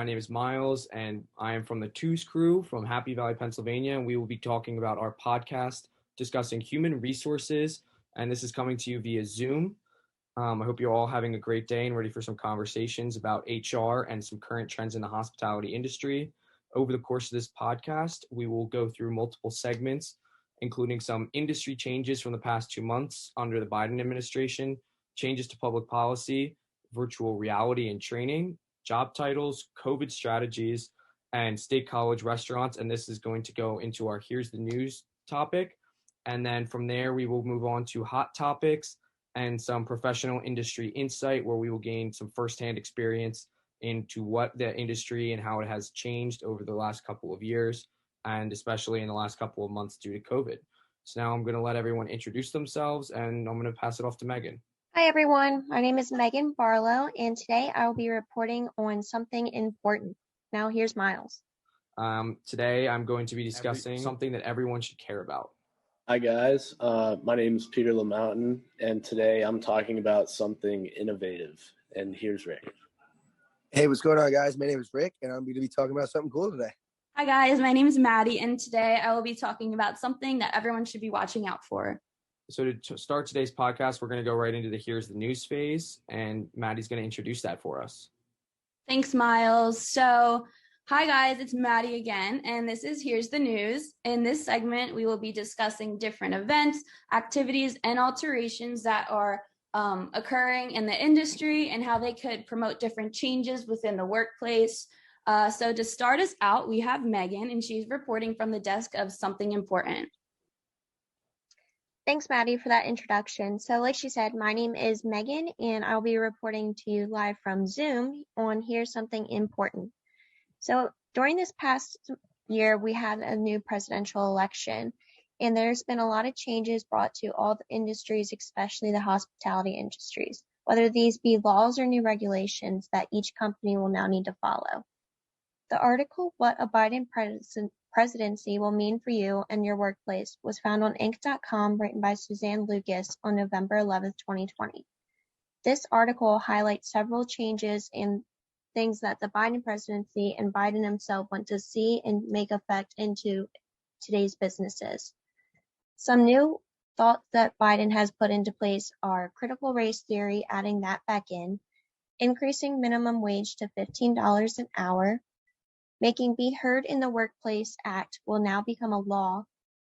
My name is Miles, and I am from the Tews Crew from Happy Valley, Pennsylvania, and we will be talking about our podcast discussing human resources, and this is coming to you via Zoom. I hope you're all having a great day and ready for some conversations about HR and some current trends in the hospitality industry. Over the course of this podcast, we will go through multiple segments, including some industry changes from the past 2 months under the Biden administration, changes to public policy, virtual reality and training, job titles, COVID strategies, and state college restaurants. And this is going to go into our Here's the News topic. And then from there, we will move on to hot topics and some professional industry insight, where we will gain some firsthand experience into what the industry and how it has changed over the last couple of years, and especially in the last couple of months due to COVID. So now I'm going to let everyone introduce themselves, and I'm going to pass it off to Megan. Hi everyone, my name is Megan Barlow, and today I will be reporting on something important. Now here's Miles. Today I'm going to be discussing something that everyone should care about. Hi guys, my name is Peter LaMountain, and today I'm talking about something innovative, and here's Rick. Hey, what's going on guys? My name is Rick, and I'm going to be talking about something cool today. Hi guys, my name is Maddie, and today I will be talking about something that everyone should be watching out for. So to start today's podcast, we're going to go right into the Here's the News phase, and Maddie's going to introduce that for us. Thanks, Miles. So, hi guys, it's Maddie again, and this is Here's the News. In this segment, we will be discussing different events, activities, and alterations that are occurring in the industry and how they could promote different changes within the workplace. So to start us out, we have Megan, and she's reporting from the desk of Something Important. Thanks, Maddie, for that introduction. So like she said, my name is Megan, and I'll be reporting to you live from Zoom on Here's Something Important. So during this past year, we had a new presidential election, and there's been a lot of changes brought to all the industries, especially the hospitality industries, whether these be laws or new regulations that each company will now need to follow. The article, What a Biden Presidency Will Mean for You and Your Workplace, was found on Inc.com, written by Suzanne Lucas on November 11th, 2020. This article highlights several changes and things that the Biden presidency and Biden himself want to see and make effect into today's businesses. Some new thoughts that Biden has put into place are critical race theory, adding that back in, increasing minimum wage to $15 an hour, making Be Heard in the Workplace Act will now become a law.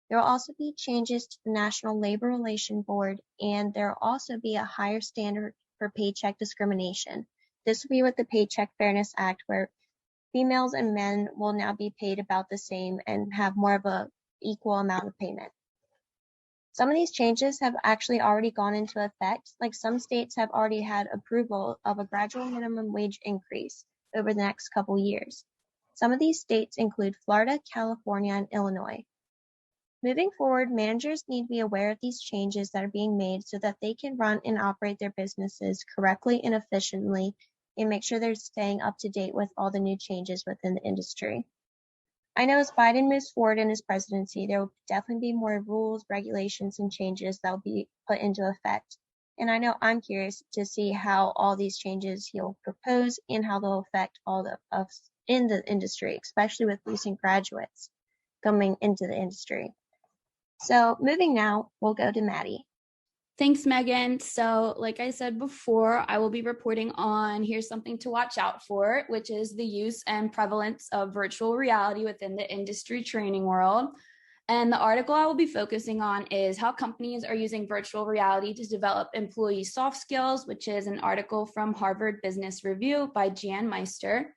There will also be changes to the National Labor Relations Board, and there will also be a higher standard for paycheck discrimination. This will be with the Paycheck Fairness Act, where females and men will now be paid about the same and have more of an equal amount of payment. Some of these changes have actually already gone into effect, like some states have already had approval of a gradual minimum wage increase over the next couple years. Some of these states include Florida, California, and Illinois. Moving forward, managers need to be aware of these changes that are being made so that they can run and operate their businesses correctly and efficiently, and make sure they're staying up to date with all the new changes within the industry. I know as Biden moves forward in his presidency, there will definitely be more rules, regulations, and changes that will be put into effect. And I know I'm curious to see how all these changes he'll propose and how they'll affect all of us in the industry, especially with recent graduates coming into the industry. So moving now, we'll go to Maddie. Thanks, Megan. So like I said before, I will be reporting on Here's Something to Watch Out For, which is the use and prevalence of virtual reality within the industry training world. And the article I will be focusing on is how companies are using virtual reality to develop employee soft skills, which is an article from Harvard Business Review by Jan Meister.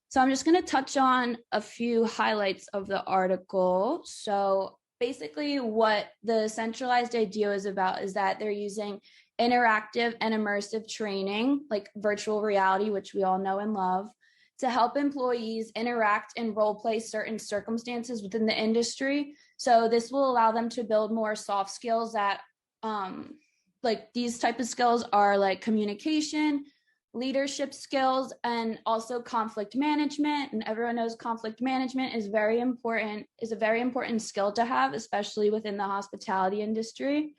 So I'm just going to touch on a few highlights of the article. So basically what the centralized idea is about is that they're using interactive and immersive training, like virtual reality, which we all know and love, to help employees interact and role play certain circumstances within the industry. So this will allow them to build more soft skills that, like these type of skills are like communication, leadership skills, and also conflict management. And everyone knows conflict management is a very important skill to have, especially within the hospitality industry.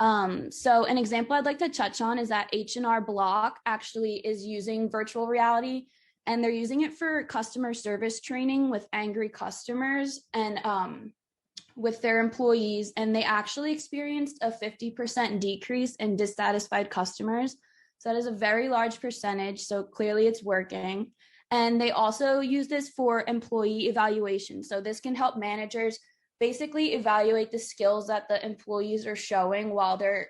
So an example I'd like to touch on is that H&R Block actually is using virtual reality and they're using it for customer service training with angry customers and with their employees, and they actually experienced a 50% decrease in dissatisfied customers. So that is a very large percentage, so clearly it's working. And they also use this for employee evaluation. So this can help managers basically evaluate the skills that the employees are showing while they're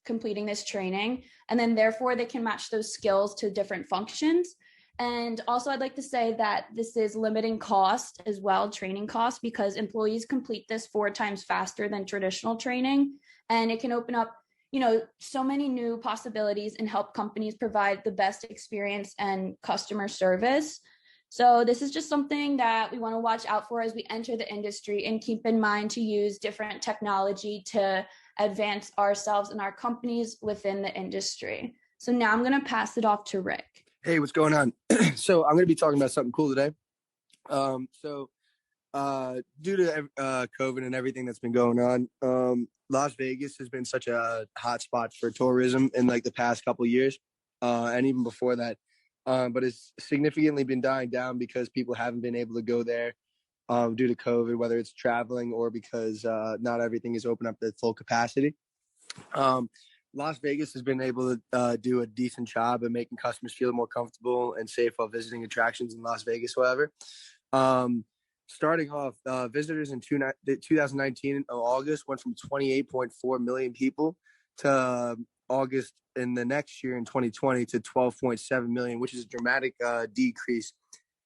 completing this training. And then therefore they can match those skills to different functions. And also I'd like to say that this is limiting cost as well, training costs, because employees complete this 4 times faster than traditional training. And it can open up, so many new possibilities and help companies provide the best experience and customer service. So this is just something that we want to watch out for as we enter the industry, and keep in mind to use different technology to advance ourselves and our companies within the industry. So now I'm going to pass it off to Rick. Hey, what's going on? So I'm going to be talking about something cool today. Due to COVID and everything that's been going on, Las Vegas has been such a hot spot for tourism in like the past couple of years, and even before that. But it's significantly been dying down because people haven't been able to go there due to COVID, whether it's traveling or because not everything is open up to full capacity. Las Vegas has been able to do a decent job of making customers feel more comfortable and safe while visiting attractions in Las Vegas, however. Starting off, visitors in 2019 in August went from 28.4 million people to August in the next year in 2020 to 12.7 million, which is a dramatic decrease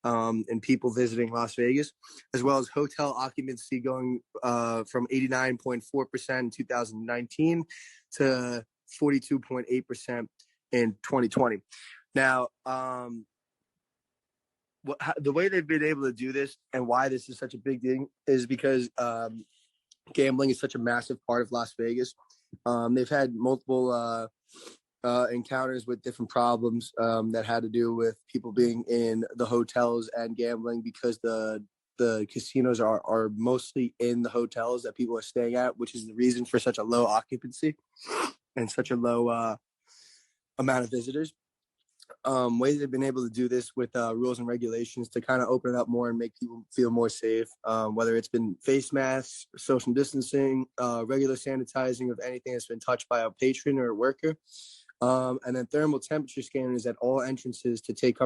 in people visiting Las Vegas, as well as hotel occupancy going from 89.4% in 2019 to 42.8% in 2020. Now, the way they've been able to do this and why this is such a big thing is because gambling is such a massive part of Las Vegas. They've had multiple encounters with different problems that had to do with people being in the hotels and gambling, because the casinos are mostly in the hotels that people are staying at, which is the reason for such a low occupancy and such a low amount of visitors. Ways they've been able to do this with rules and regulations to kind of open it up more and make people feel more safe, whether it's been face masks, social distancing, regular sanitizing of anything that's been touched by a patron or a worker, and then thermal temperature scanners at all entrances to take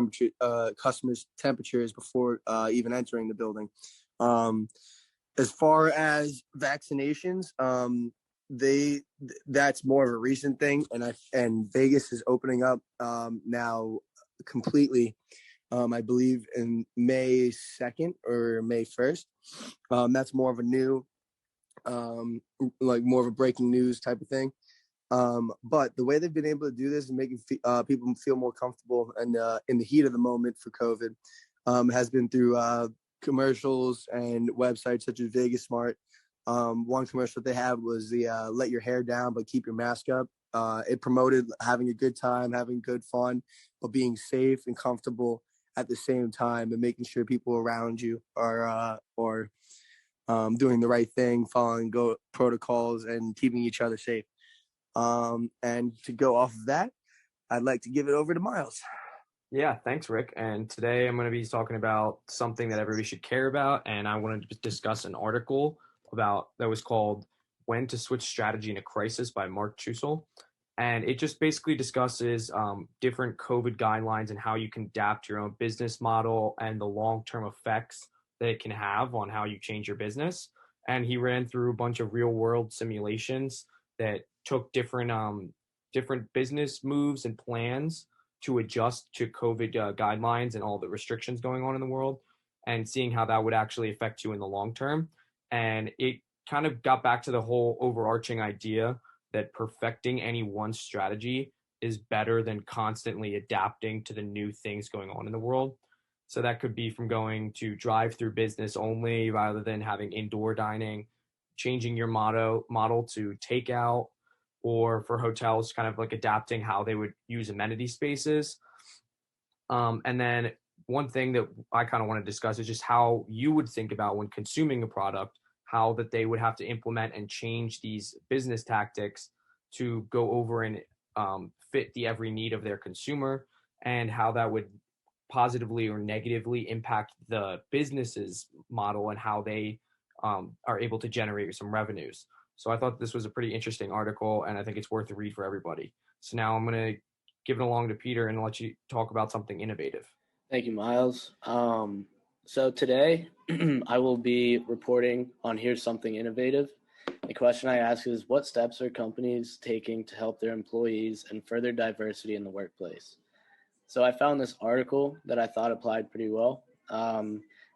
customers' temperatures before even entering the building. As far as vaccinations, that's more of a recent thing, and Vegas is opening up now completely. I believe in May 2nd or May 1st. That's more of a new, like more of a breaking news type of thing. But the way they've been able to do this and making people feel more comfortable and in the heat of the moment for COVID has been through commercials and websites such as Vegas Smart. One commercial they had was the let your hair down but keep your mask up. It promoted having a good time, having good fun, but being safe and comfortable at the same time, and making sure people around you are doing the right thing, following protocols, and keeping each other safe. And to go off of that, I'd like to give it over to Miles. Yeah, thanks, Rick. And today I'm going to be talking about something that everybody should care about, and I want to discuss an article that was called "When to Switch Strategy in a Crisis" by Mark Chusel. And it just basically discusses different COVID guidelines and how you can adapt your own business model and the long-term effects that it can have on how you change your business. And he ran through a bunch of real-world simulations that took different business moves and plans to adjust to COVID guidelines and all the restrictions going on in the world, and seeing how that would actually affect you in the long term. And it kind of got back to the whole overarching idea that perfecting any one strategy is better than constantly adapting to the new things going on in the world. So that could be from going to drive-through business only rather than having indoor dining, changing your model to takeout, or for hotels, kind of like adapting how they would use amenity spaces. And then one thing that I kind of want to discuss is just how you would think about when consuming a product, how that they would have to implement and change these business tactics to go over and fit the every need of their consumer, and how that would positively or negatively impact the business's model and how they are able to generate some revenues. So I thought this was a pretty interesting article, and I think it's worth a read for everybody. So now I'm going to give it along to Peter and let you talk about something innovative. Thank you, Miles. So today I will be reporting on Here's Something Innovative. The question I ask is, what steps are companies taking to help their employees and further diversity in the workplace? So I found this article that I thought applied pretty well.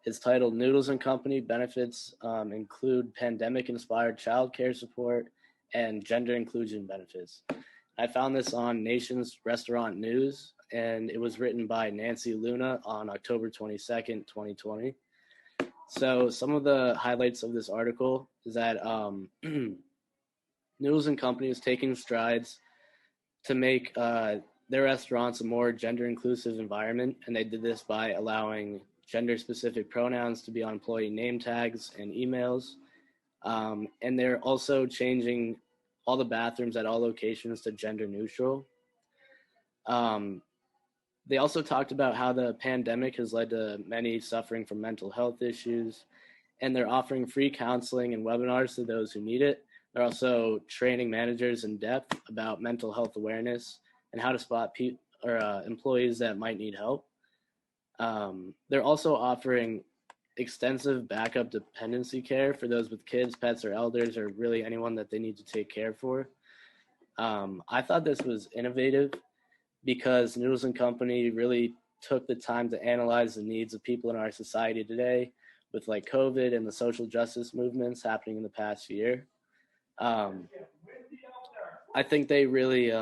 It's titled Noodles and Company Benefits Include Pandemic-Inspired Childcare Support and Gender Inclusion Benefits. I found this on Nation's Restaurant News, and it was written by Nancy Luna on October 22nd, 2020. So some of the highlights of this article is that Noodles and Company is taking strides to make their restaurants a more gender-inclusive environment, and they did this by allowing gender-specific pronouns to be on employee name tags and emails. And they're also changing all the bathrooms at all locations to gender-neutral. They also talked about how the pandemic has led to many suffering from mental health issues, and they're offering free counseling and webinars to those who need it. They're also training managers in depth about mental health awareness and how to spot employees that might need help. They're also offering extensive backup dependency care for those with kids, pets, or elders, or really anyone that they need to take care for. I thought this was innovative because Noodles and Company really took the time to analyze the needs of people in our society today with like COVID and the social justice movements happening in the past year. I think they really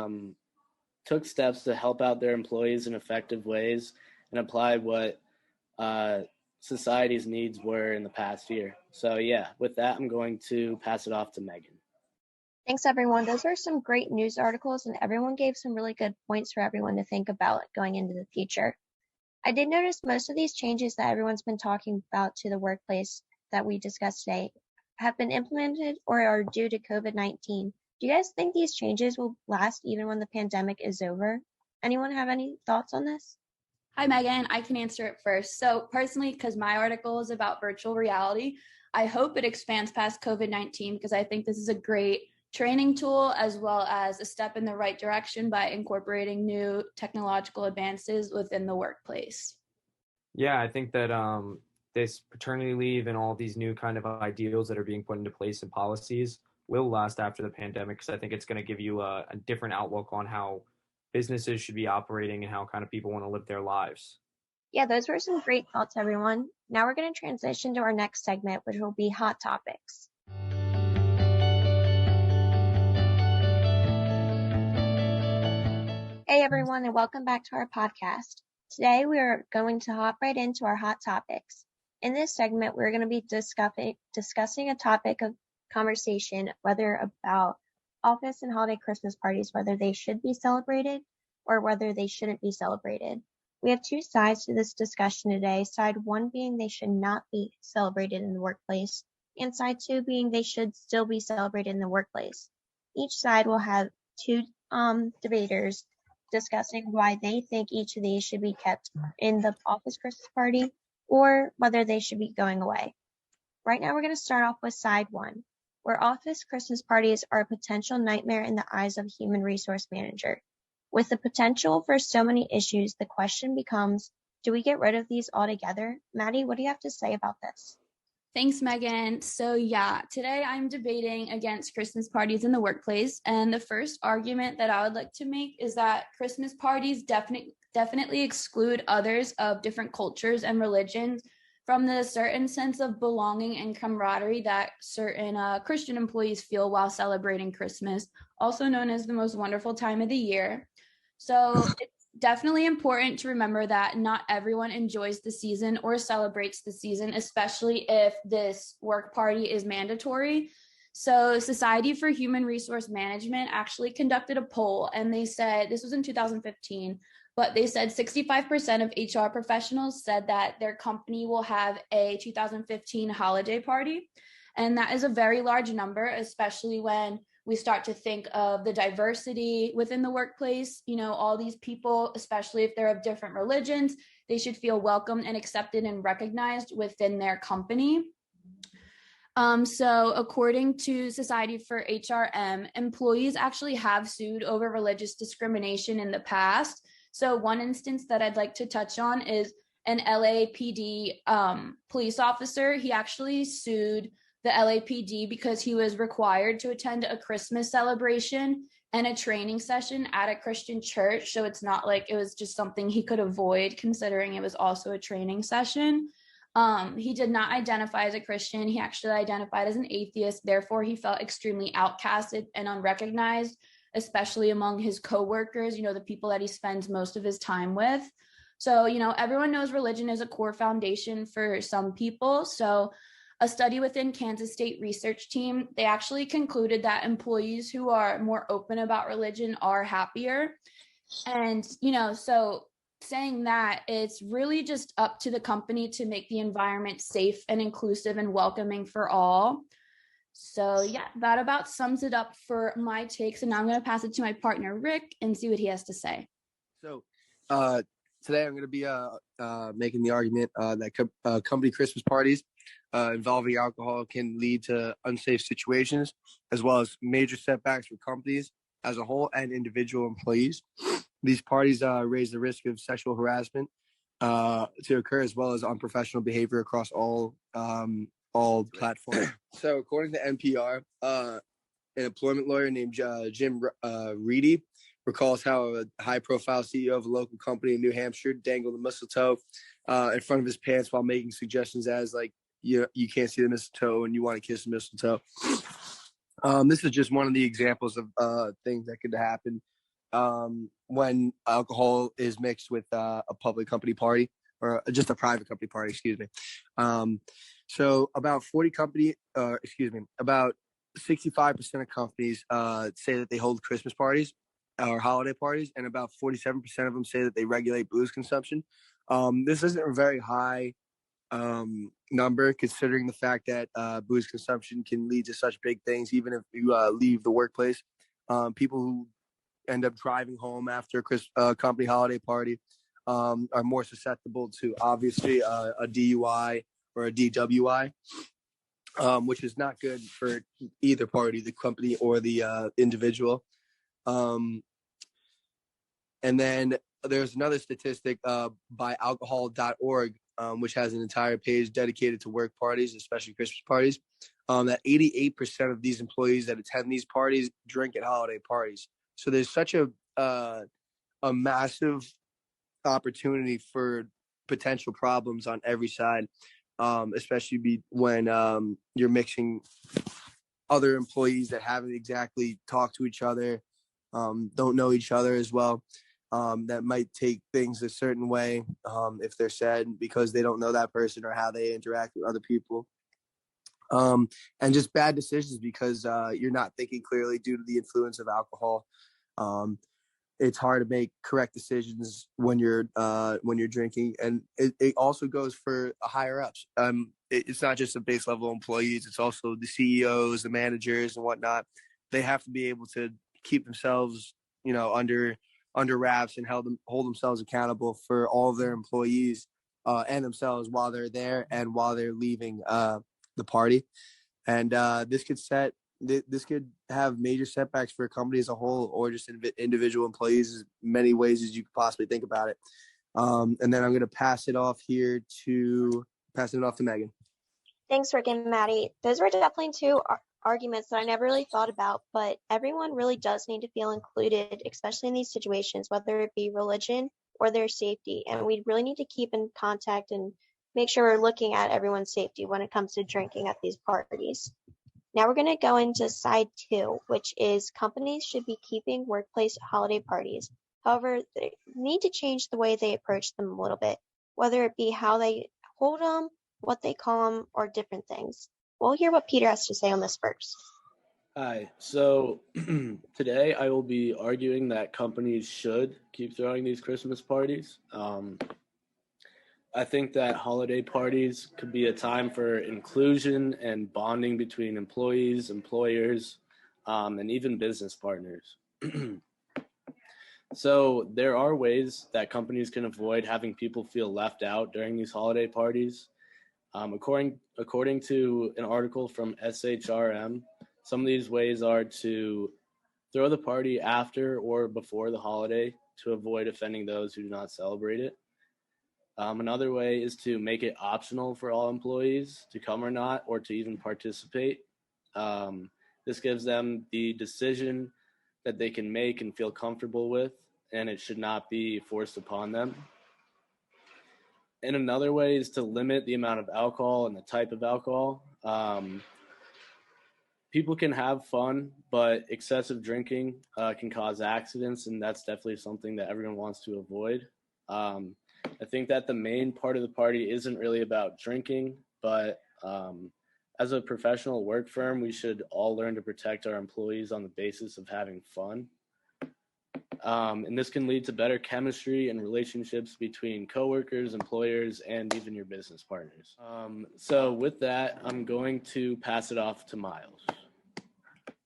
took steps to help out their employees in effective ways and applied what society's needs were in the past year. So yeah, with that, I'm going to pass it off to Megan. Thanks, everyone. Those were some great news articles, and everyone gave some really good points for everyone to think about going into the future. I did notice most of these changes that everyone's been talking about to the workplace that we discussed today have been implemented or are due to COVID-19. Do you guys think these changes will last even when the pandemic is over? Anyone have any thoughts on this? Hi, Megan. I can answer it first. So personally, because my article is about virtual reality, I hope it expands past COVID-19 because I think this is a great training tool as well as a step in the right direction by incorporating new technological advances within the workplace. Yeah, I think that this paternity leave and all these new kind of ideals that are being put into place and policies will last after the pandemic, because I think it's going to give you a different outlook on how businesses should be operating and how kind of people want to live their lives. Yeah, those were some great thoughts, everyone. Now we're going to transition to our next segment, which will be Hot Topics. Hey everyone, and welcome back to our podcast. Today we are going to hop right into our hot topics. In this segment, we're going to be discussing a topic of conversation, whether about office and holiday Christmas parties, whether they should be celebrated or whether they shouldn't be celebrated. We have two sides to this discussion today. Side one being they should not be celebrated in the workplace, and side two being they should still be celebrated in the workplace. Each side will have two debaters discussing why they think each of these should be kept in the office Christmas party or whether they should be going away. Right now we're going to start off with side one, where office Christmas parties are a potential nightmare in the eyes of a human resource manager. With the potential for so many issues, the question becomes, do we get rid of these altogether? Maddie, what do you have to say about this? Thanks, Megan. So yeah, today I'm debating against Christmas parties in the workplace. And the first argument that I would like to make is that Christmas parties definitely exclude others of different cultures and religions from the certain sense of belonging and camaraderie that certain Christian employees feel while celebrating Christmas, also known as the most wonderful time of the year. So it's definitely important to remember that not everyone enjoys the season or celebrates the season, especially if this work party is mandatory. So Society for Human Resource Management actually conducted a poll, and they said, this was in 2015, but they said 65% of HR professionals said that their company will have a 2015 holiday party. And that is a very large number, especially when we start to think of the diversity within the workplace. You know, all these people, especially if they're of different religions, they should feel welcomed and accepted and recognized within their company. So according to Society for HRM, employees actually have sued over religious discrimination in the past. So one instance that I'd like to touch on is an LAPD police officer. He actually sued the LAPD because he was required to attend a Christmas celebration and a training session at a Christian church. So it's not like it was just something he could avoid, considering it was also a training session. He did not identify as a Christian. He actually identified as an atheist. Therefore, he felt extremely outcasted and unrecognized, especially among his coworkers, the people that he spends most of his time with. So, everyone knows religion is a core foundation for some people. So a study within Kansas State research team, they actually concluded that employees who are more open about religion are happier. And, so saying that, it's really just up to the company to make the environment safe and inclusive and welcoming for all. So yeah, that about sums it up for my takes. And now I'm going to pass it to my partner, Rick, and see what he has to say. So today I'm going to be making the argument that company Christmas parties involving alcohol can lead to unsafe situations, as well as major setbacks for companies as a whole and individual employees. These parties raise the risk of sexual harassment to occur, as well as unprofessional behavior across all platforms. So according to NPR, an employment lawyer named Jim Reedy recalls how a high-profile CEO of a local company in New Hampshire dangled a mistletoe in front of his pants while making suggestions as like, you can't see the mistletoe and you want to kiss the mistletoe. This is just one of the examples of things that could happen when alcohol is mixed with a public company party, or just a private company party, excuse me. So about 65% of companies say that they hold Christmas parties or holiday parties, and about 47% of them say that they regulate booze consumption. This isn't a very high number, considering the fact that booze consumption can lead to such big things, even if you leave the workplace. People who end up driving home after a company holiday party are more susceptible to, obviously, a DUI or a DWI, which is not good for either party, the company or the individual. And then there's another statistic by alcohol.org, which has an entire page dedicated to work parties, especially Christmas parties, that 88% of these employees that attend these parties drink at holiday parties. So there's such a massive opportunity for potential problems on every side, especially when you're mixing other employees that haven't exactly talked to each other, don't know each other as well, that might take things a certain way if they're said because they don't know that person or how they interact with other people. And just bad decisions because you're not thinking clearly due to the influence of alcohol. It's hard to make correct decisions when you're drinking, and it also goes for higher ups. It's not just the base level employees; it's also the CEOs, the managers, and whatnot. They have to be able to keep themselves, under wraps and hold themselves accountable for all of their employees and themselves while they're there and while they're leaving the party. And this could have major setbacks for a company as a whole, or just individual employees, as many ways as you could possibly think about it. And then I'm going to pass it off to Megan. Thanks, Rick and Maddie. Those were definitely two arguments that I never really thought about, but everyone really does need to feel included, especially in these situations, whether it be religion or their safety. And we really need to keep in contact and make sure we're looking at everyone's safety when it comes to drinking at these parties. Now we're going to go into side 2, which is companies should be keeping workplace holiday parties. However, they need to change the way they approach them a little bit, whether it be how they hold them, what they call them, or different things. We'll hear what Peter has to say on this first. Hi. So today I will be arguing that companies should keep throwing these Christmas parties. I think that holiday parties could be a time for inclusion and bonding between employees, employers, and even business partners. So there are ways that companies can avoid having people feel left out during these holiday parties. According to an article from SHRM, some of these ways are to throw the party after or before the holiday to avoid offending those who do not celebrate it. Another way is to make it optional for all employees to come or not, or to even participate. This gives them the decision that they can make and feel comfortable with, and it should not be forced upon them. And another way is to limit the amount of alcohol and the type of alcohol. People can have fun, but excessive drinking can cause accidents, and that's definitely something that everyone wants to avoid. I think that the main part of the party isn't really about drinking, but as a professional work firm, we should all learn to protect our employees on the basis of having fun. And this can lead to better chemistry and relationships between coworkers, employers, and even your business partners. So with that, I'm going to pass it off to Miles.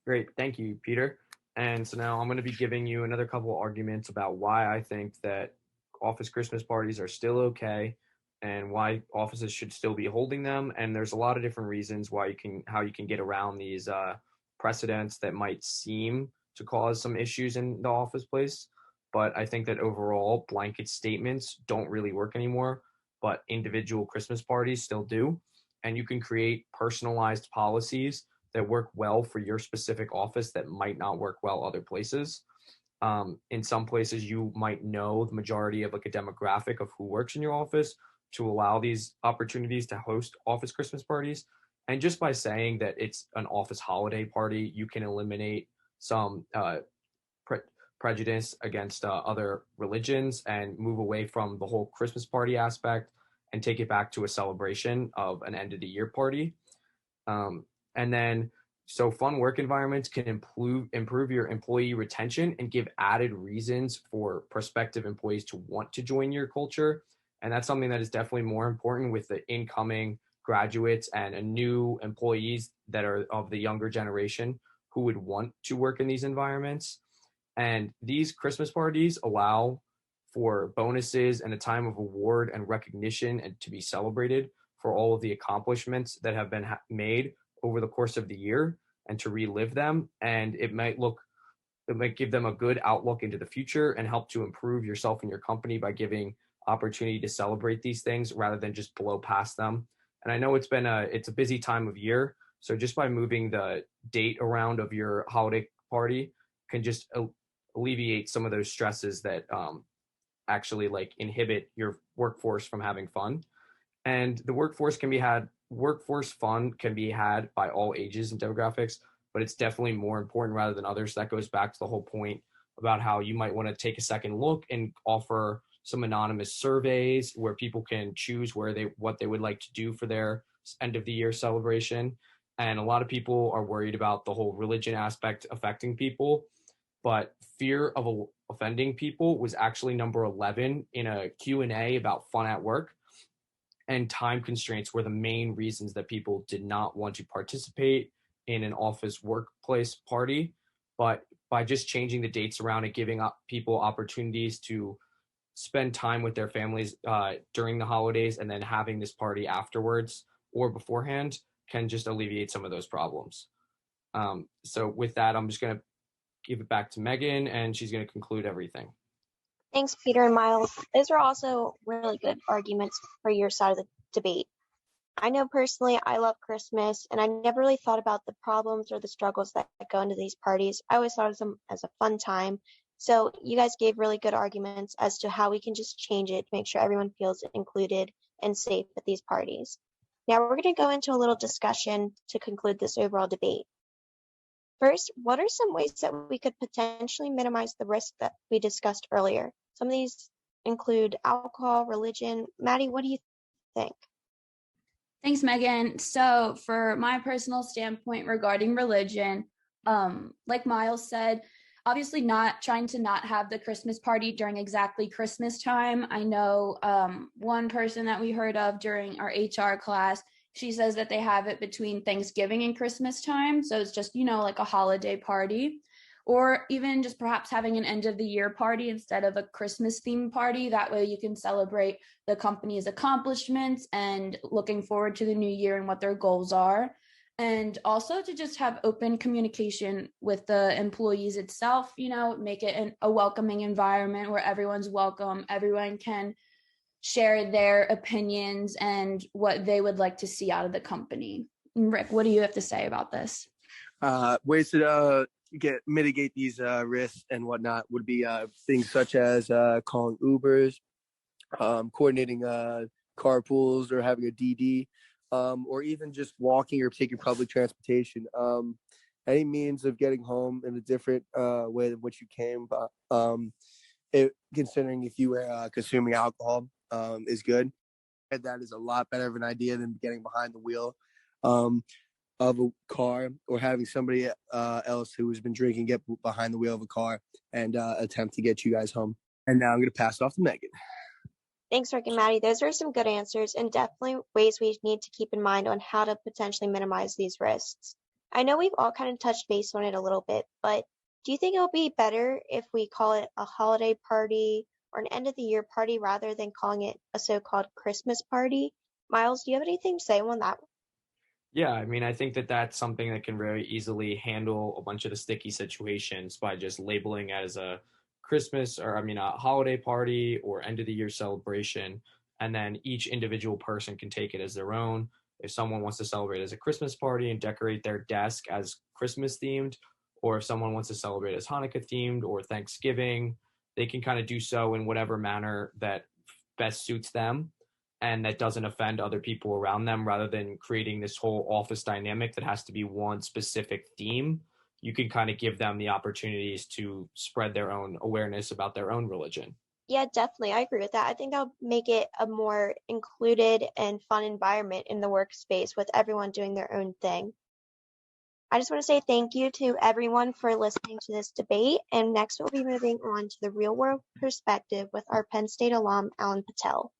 Great. Thank you, Peter. And so now I'm going to be giving you another couple of arguments about why I think that office Christmas parties are still okay and why offices should still be holding them. And there's a lot of different reasons how you can get around these precedents that might seem to cause some issues in the office place. But I think that overall blanket statements don't really work anymore, but individual Christmas parties still do. And you can create personalized policies that work well for your specific office that might not work well other places. In some places, you might know the majority of like a demographic of who works in your office to allow these opportunities to host office Christmas parties. And just by saying that it's an office holiday party, you can eliminate some prejudice against other religions and move away from the whole Christmas party aspect and take it back to a celebration of an end of the year party. And then, so fun work environments can improve your employee retention and give added reasons for prospective employees to want to join your culture. And that's something that is definitely more important with the incoming graduates and new employees that are of the younger generation who would want to work in these environments. And these Christmas parties allow for bonuses and a time of award and recognition and to be celebrated for all of the accomplishments that have been made over the course of the year and to relive them. And it might give them a good outlook into the future and help to improve yourself and your company by giving opportunity to celebrate these things rather than just blow past them. And I know it's a busy time of year. So just by moving the date around of your holiday party can just alleviate some of those stresses that actually like inhibit your workforce from having fun. And the workforce fun can be had by all ages and demographics, but it's definitely more important rather than others. That goes back to the whole point about how you might want to take a second look and offer some anonymous surveys where people can choose what they would like to do for their end of the year celebration. And a lot of people are worried about the whole religion aspect affecting people, but fear of offending people was actually number 11 in a Q&A about fun at work. And time constraints were the main reasons that people did not want to participate in an office workplace party. But by just changing the dates around and giving people opportunities to spend time with their families during the holidays and then having this party afterwards or beforehand can just alleviate some of those problems. So with that, I'm just going to give it back to Megan, and she's going to conclude everything. Thanks, Peter and Miles. Those are also really good arguments for your side of the debate. I know personally I love Christmas, and I never really thought about the problems or the struggles that go into these parties. I always thought of them as a fun time. So you guys gave really good arguments as to how we can just change it to make sure everyone feels included and safe at these parties. Now we're going to go into a little discussion to conclude this overall debate. First, what are some ways that we could potentially minimize the risk that we discussed earlier? Some of these include alcohol, religion. Maddie, what do you think? Thanks, Megan. So for my personal standpoint regarding religion, like Miles said, obviously not trying to not have the Christmas party during exactly Christmas time. I know one person that we heard of during our HR class, she says that they have it between Thanksgiving and Christmas time. So it's just, like a holiday party. or even just perhaps having an end of the year party instead of a Christmas themed party. That way you can celebrate the company's accomplishments and looking forward to the new year and what their goals are. And also to just have open communication with the employees itself, make it a welcoming environment where everyone's welcome, everyone can share their opinions and what they would like to see out of the company. Rick, what do you have to say about this? Ways to mitigate these risks and whatnot would be things such as calling Ubers, coordinating carpools or having a DD, or even just walking or taking public transportation. Any means of getting home in a different way than which you came, considering if you were consuming alcohol is good. And that is a lot better of an idea than getting behind the wheel of a car or having somebody else who has been drinking get behind the wheel of a car and attempt to get you guys home. And now I'm going to pass it off to Megan. Thanks, Rick and Maddie. Those are some good answers and definitely ways we need to keep in mind on how to potentially minimize these risks. I know we've all kind of touched base on it a little bit, but do you think it'll be better if we call it a holiday party or an end of the year party rather than calling it a so-called Christmas party? Miles, do you have anything to say on that? Yeah, I mean, I think that that's something that can very easily handle a bunch of the sticky situations by just labeling it as a a holiday party or end of the year celebration. And then each individual person can take it as their own. If someone wants to celebrate as a Christmas party and decorate their desk as Christmas themed, or if someone wants to celebrate as Hanukkah themed or Thanksgiving, they can kind of do so in whatever manner that best suits them and that doesn't offend other people around them, rather than creating this whole office dynamic that has to be one specific theme. You can kind of give them the opportunities to spread their own awareness about their own religion. Yeah, definitely. I agree with that. I think that'll make it a more included and fun environment in the workspace with everyone doing their own thing. I just want to say thank you to everyone for listening to this debate. And next we'll be moving on to the real world perspective with our Penn State alum, Alan Patel.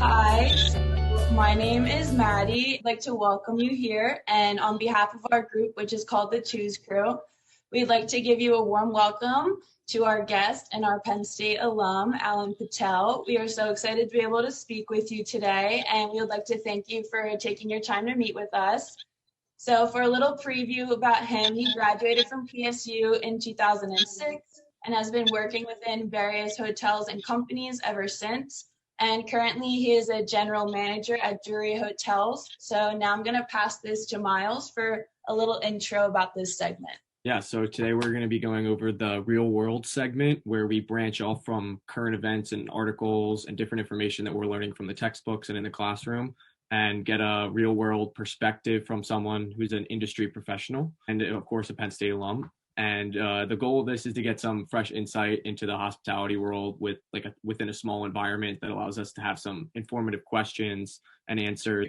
Hi, my name is Maddie. I'd like to welcome you here, and on behalf of our group, which is called the Tews Crew, we'd like to give you a warm welcome to our guest and our Penn State alum, Alan Patel. We are so excited to be able to speak with you today, and we would like to thank you for taking your time to meet with us. So for a little preview about him, he graduated from PSU in 2006 and has been working within various hotels and companies ever since. And currently he is a general manager at Drury Hotels. So now I'm gonna pass this to Miles for a little intro about this segment. Yeah, so today we're going to be going over the real world segment where we branch off from current events and articles and different information that we're learning from the textbooks and in the classroom and get a real world perspective from someone who's an industry professional and of course a Penn State alum. And the goal of this is to get some fresh insight into the hospitality world within a small environment that allows us to have some informative questions and answers.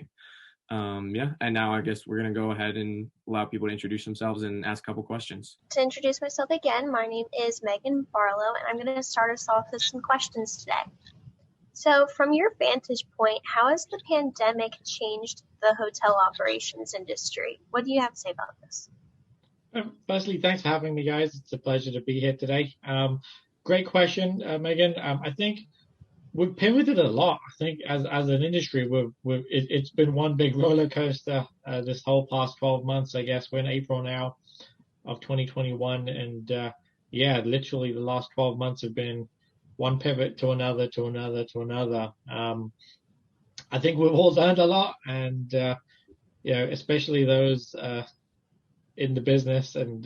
And now I guess we're going to go ahead and allow people to introduce themselves and ask a couple questions. To introduce myself again, my name is Megan Barlow, and I'm going to start us off with some questions today. So from your vantage point, how has the pandemic changed the hotel operations industry? What do you have to say about this? Firstly, thanks for having me, guys. It's a pleasure to be here today. Great question, Megan. I think we've pivoted a lot. I think as an industry, it's been one big roller coaster this whole past 12 months. I guess we're in April now of 2021, and literally the last 12 months have been one pivot to another, to another, to another. I think we've all learned a lot, and especially those in the business, and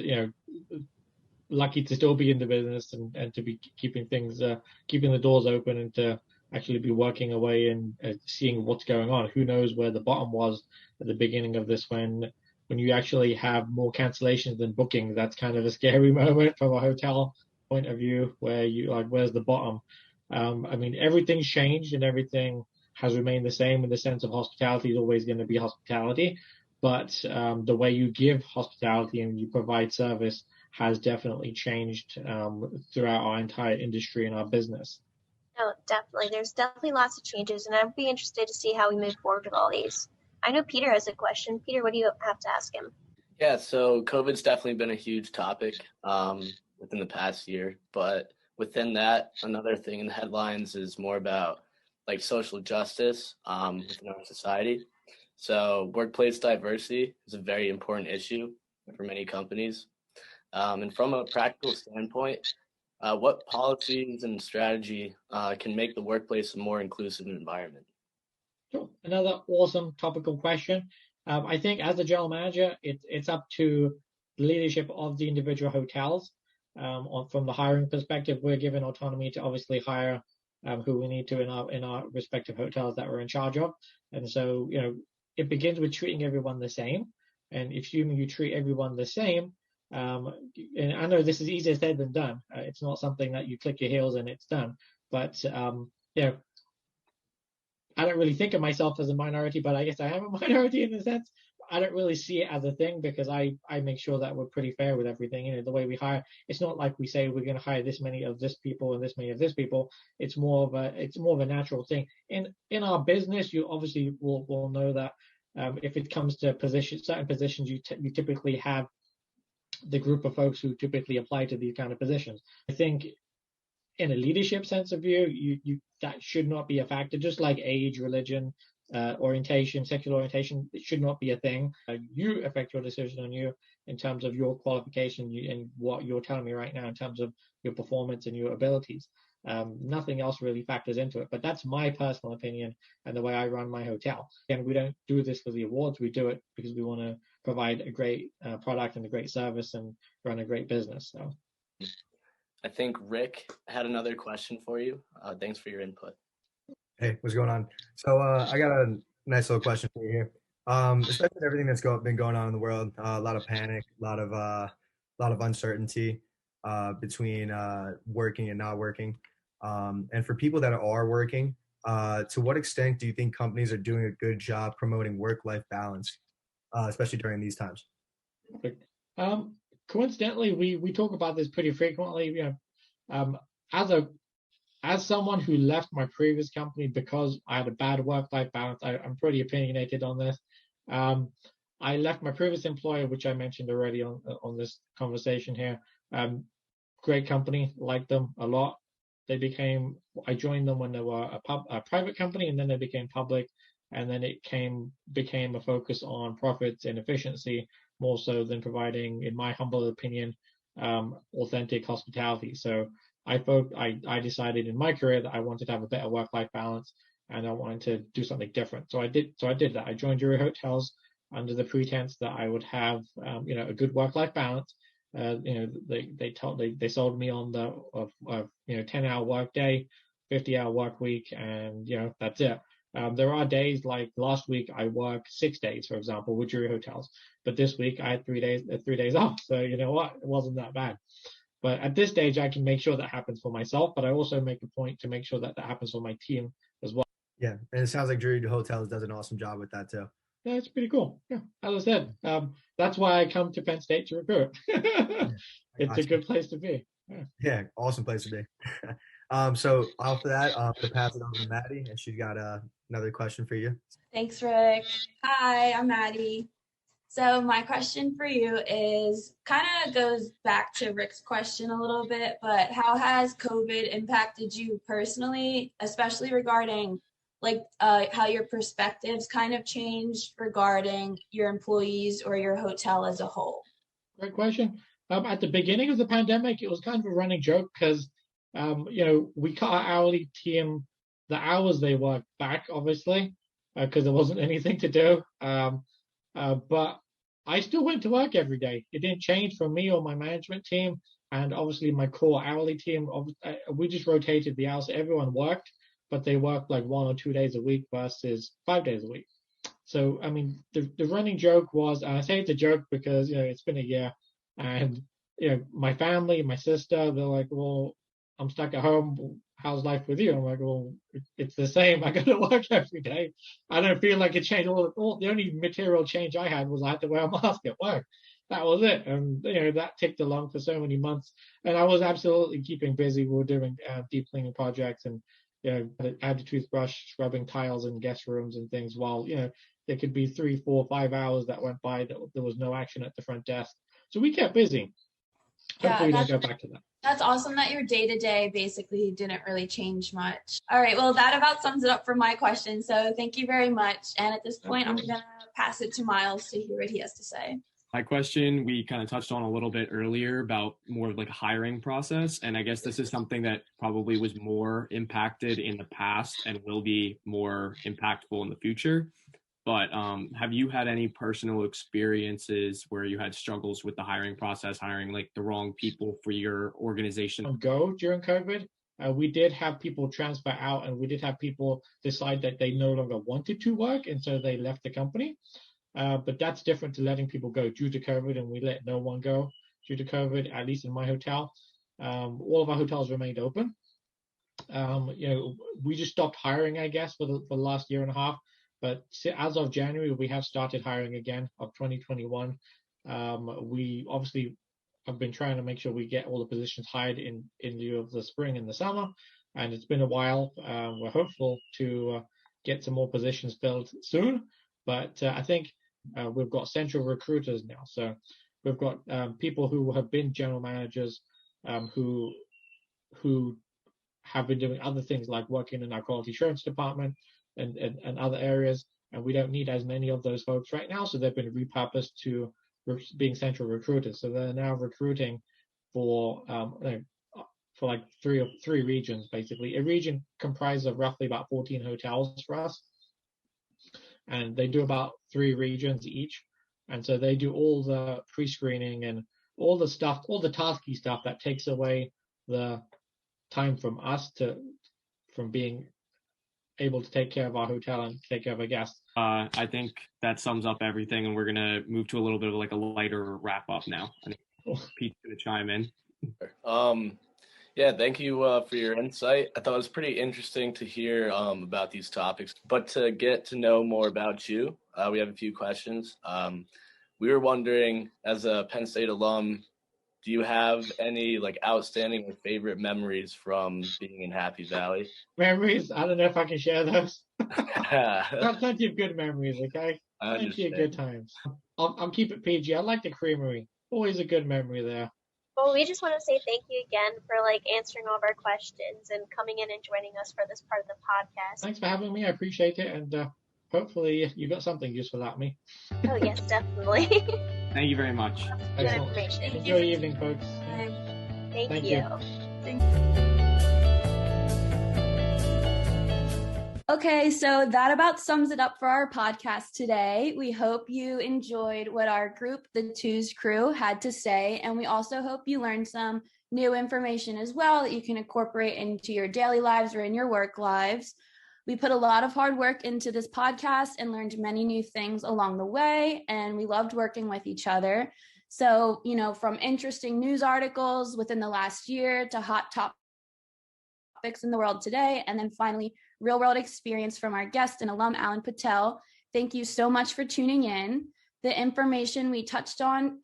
lucky to still be in the business and to be keeping the doors open and to actually be working away and seeing what's going on. Who knows where the bottom was at the beginning of this when you actually have more cancellations than bookings. That's kind of a scary moment from a hotel point of view, where you like, where's the bottom? Everything's changed and everything has remained the same in the sense of hospitality is always going to be hospitality. But the way you give hospitality and you provide service has definitely changed throughout our entire industry and our business. No, definitely. There's definitely lots of changes, and I'd be interested to see how we move forward with all these. I know Peter has a question. Peter, what do you have to ask him? Yeah, so COVID's definitely been a huge topic within the past year, but within that, another thing in the headlines is more about like social justice within our society. So workplace diversity is a very important issue for many companies. And from a practical standpoint, what policies and strategy can make the workplace a more inclusive environment? Sure. Another awesome topical question. I think as a general manager, it's up to the leadership of the individual hotels. From the hiring perspective, we're given autonomy to obviously hire who we need to in our respective hotels that we're in charge of. And so, it begins with treating everyone the same. And assuming you treat everyone the same, and I know this is easier said than done. It's not something that you click your heels and it's done. But I don't really think of myself as a minority, but I guess I am a minority in a sense. I don't really see it as a thing because I make sure that we're pretty fair with everything. The way we hire, it's not like we say we're going to hire this many of this people and this many of this people. It's more of a natural thing. In our business, you obviously will know that if it comes to certain positions, you typically have the group of folks who typically apply to these kind of positions. I think in a leadership sense of view, you that should not be a factor. Just like age, religion, orientation, sexual orientation, it should not be a thing. You affect your decision on you in terms of your qualification and what you're telling me right now in terms of your performance and your abilities. Nothing else really factors into it. But that's my personal opinion and the way I run my hotel. And we don't do this for the awards. We do it because we want to provide a great product and a great service and run a great business. So. I think Rick had another question for you. Thanks for your input. Hey, what's going on? So I got a nice little question for you here. Especially with everything that's been going on in the world, a lot of panic, a lot of uncertainty between working and not working. And for people that are working, to what extent do you think companies are doing a good job promoting work-life balance, especially during these times? Coincidentally, we talk about this pretty frequently. As someone who left my previous company because I had a bad work-life balance, I'm pretty opinionated on this. I left my previous employer, which I mentioned already on this conversation here. Great company, liked them a lot. I joined them when they were a private company, and then they became public, and then it became a focus on profits and efficiency more so than providing, in my humble opinion, authentic hospitality. So I decided in my career that I wanted to have a better work-life balance and I wanted to do something different. So I did that. I joined Drury Hotels under the pretense that I would have a good work-life balance. They sold me on the 10-hour work day, 50-hour work week, and that's it. There are days like last week I worked 6 days, for example, with Drury Hotels, but this week I had 3 days off. So you know what, it wasn't that bad. But at this stage, I can make sure that happens for myself, but I also make a point to make sure that happens for my team as well. Yeah, and it sounds like Drury Hotels does an awesome job with that too. Yeah, it's pretty cool. Yeah, as I said, that's why I come to Penn State to recruit. It's a good place to be. Yeah, awesome place to be. So after that, I'm going to pass it over to Maddie, and she's got another question for you. Thanks, Rick. Hi, I'm Maddie. So my question for you is kind of goes back to Rick's question a little bit, but how has COVID impacted you personally, especially regarding how your perspectives kind of changed regarding your employees or your hotel as a whole? Great question. At the beginning of the pandemic, it was kind of a running joke because, we cut our hourly team the hours they worked back, obviously, because there wasn't anything to do. But I still went to work every day. It didn't change for me or my management team. And obviously my core hourly team, we just rotated the hours. Everyone worked, but they worked like 1 or 2 days a week versus 5 days a week. So, I mean, the running joke was, and I say it's a joke because, it's been a year, and, my family, my sister, they're like, well, I'm stuck at home. How's life with you? I'm like, well, it's the same. I got to work every day. I don't feel like it changed. All the only material change I had was I had to wear a mask at work. That was it. And, that ticked along for so many months. And I was absolutely keeping busy. We were doing deep cleaning projects and add a toothbrush, scrubbing tiles in guest rooms and things, while, there could be 3, 4, 5 hours that went by that there was no action at the front desk. So we kept busy. Hopefully we don't go back to that. That's awesome that your day-to-day basically didn't really change much. All right, well, that about sums it up for my question. So thank you very much. And at this point, I'm going to pass it to Miles to hear what he has to say. My question, we kind of touched on a little bit earlier about more of like a hiring process. And I guess this is something that probably was more impacted in the past and will be more impactful in the future. But have you had any personal experiences where you had struggles with the hiring process, hiring like the wrong people for your organization? During COVID, we did have people transfer out, and we did have people decide that they no longer wanted to work, and so they left the company. But that's different to letting people go due to COVID, and we let no one go due to COVID, at least in my hotel. All of our hotels remained open. We just stopped hiring, I guess, for the last year and a half. But as of January, we have started hiring again of 2021. We obviously have been trying to make sure we get all the positions hired in lieu of the spring and the summer. And it's been a while. We're hopeful to get some more positions filled soon. But I think we've got central recruiters now. So we've got people who have been general managers who have been doing other things like working in our quality assurance department and other areas, and we don't need as many of those folks right now, so they've been repurposed to being central recruiters. So they're now recruiting for like three regions, basically. A region comprised of roughly about 14 hotels for us, and they do about 3 regions each, and so they do all the pre-screening and all the stuff, all the tasky stuff that takes away the time from us from being able to take care of our hotel and take care of our guests. I think that sums up everything, and we're going to move to a little bit of like a lighter wrap up now. I think Pete's going to chime in. Thank you for your insight. I thought it was pretty interesting to hear about these topics, but to get to know more about you, we have a few questions. We were wondering, as a Penn State alum, do you have any like outstanding or favorite memories from being in Happy Valley? Memories? I don't know if I can share those. Got plenty of good memories, okay? Plenty of good times. I'll keep it PG. I like the creamery. Always a good memory there. Well, we just want to say thank you again for answering all of our questions and coming in and joining us for this part of the podcast. Thanks for having me. I appreciate it, and hopefully you got something useful out of me. Oh yes, definitely. Thank you very much. Good information. Enjoy your evening, folks. Thank you. Okay, so that about sums it up for our podcast today. We hope you enjoyed what our group, the Tews Crew, had to say, and we also hope you learned some new information as well that you can incorporate into your daily lives or in your work lives. We put a lot of hard work into this podcast and learned many new things along the way, and we loved working with each other. So, from interesting news articles within the last year to hot topics in the world today, and then finally, real-world experience from our guest and alum, Alan Patel. Thank you so much for tuning in. The information we touched on,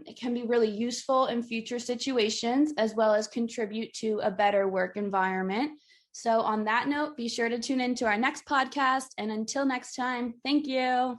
it can be really useful in future situations, as well as contribute to a better work environment. So on that note, be sure to tune in to our next podcast. And until next time, thank you.